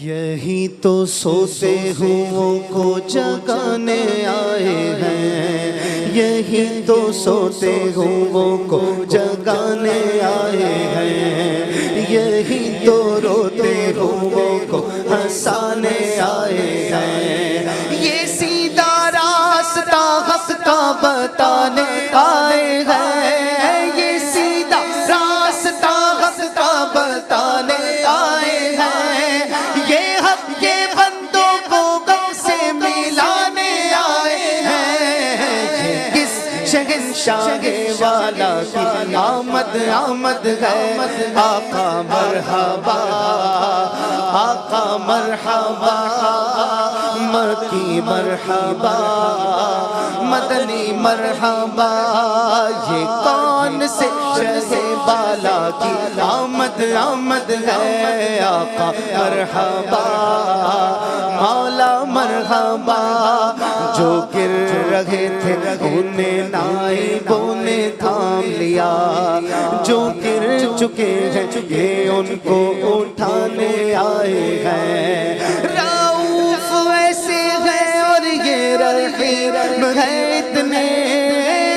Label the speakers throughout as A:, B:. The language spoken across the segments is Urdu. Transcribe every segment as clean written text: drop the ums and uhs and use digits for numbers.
A: یہی تو سوتے ہوں کو جگانے آئے ہیں، یہی تو سوتے ہوں کو جگانے آئے ہیں، یہی تو روتے ہوں کو ہنسانے آئے ہیں، یہ سیدھا راستہ حق کا بتانے آئے ہیں، یہ سیدھا راستہ حق کا بتانے آئے ہیں، یہ حق یہ بندوں کو غم سے ملانے آئے ہیں، کس شہنشاہ والا کی آمد آمد ہے، آقا مرحبا آقا مرحبا، مکی مرحبا مدنی مرحبا، یہ کون سے شہ بالا کی آمد آمد ہے، آقا مرحبا مولا مرحبا، جو گر رہے تھے انہیں نائبوں نے تھام لیا، جو گر چکے ہیں یہ ان کو اٹھانے آئے ہیں، رؤوف ویسے ہے اور یہ رحیم ہے اتنے،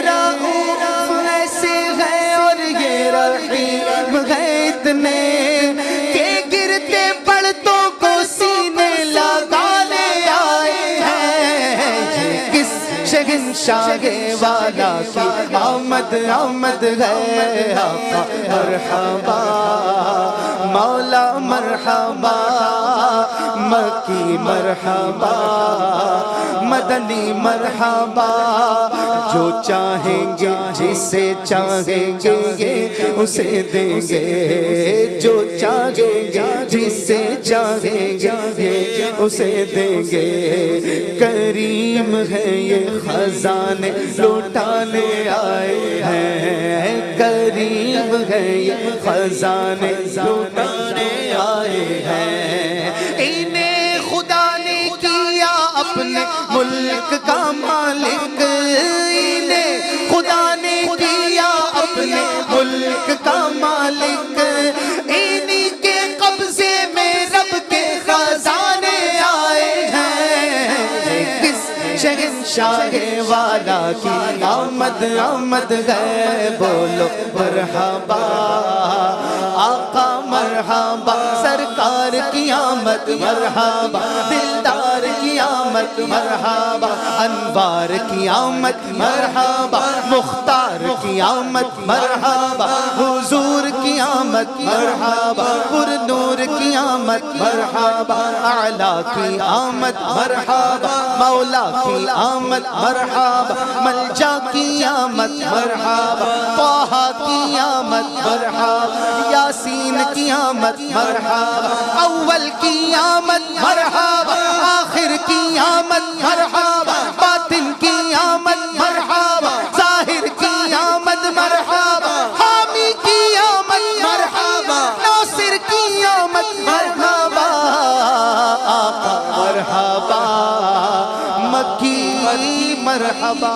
A: رؤوف ویسے ہے اور یہ رحیم ہے اتنے، کہ گرتے پڑتوں کو سینے لگانے آئے ہیں، یہ کس شہنشاہ والا کی آمد آمد ہے، آقا مرحبا مولا مرحبا، مکی مرحبا مدنی مرحبا، جو چاہیں گے جسے چاہیں گے اسے دیں گے، جو چاہیں گے جسے چاہیں گے اسے دیں گے، کریم ہے یہ خزانے لوٹانے آئے ہیں، کریم ہے یہ خزانے لوٹانے آئے ہیں، انہیں خدا نے کیا اپنے ملک کا مالک، انہیں خدا نے کیا اپنے ملک کا مالک، انہی کے قبضے میں رب کے خزانے آئے ہیں، کس شہنشاہ والا کی آمد آمد ہے، بولو مرحبا آقا مرحبا، سرکار کی آمد مرحبا، دلدار کی آمد مرحبا، انوار کی آمد مرحبا، مختار کی آمد مرحبا، حضور کی آمد مرحبا، پر نور کی آمد مرحبا، اعلیٰ کی آمد مرحبا، مولا کی آمد مرحبا، ملجا کی آمد مرحبا، طٰہٰ کی آمد مرحبا، یاسین کی آمد مرحبا، اول کی آمد مرحبا، آخر کی آمد مرحبا، باطن کی آمد مرحبا، ظاہر کی آمد مرحبا، حامی کی آمد مرحبا، ناصر کی آمد مرحبا، آقا مرحبا مکی مرحبا۔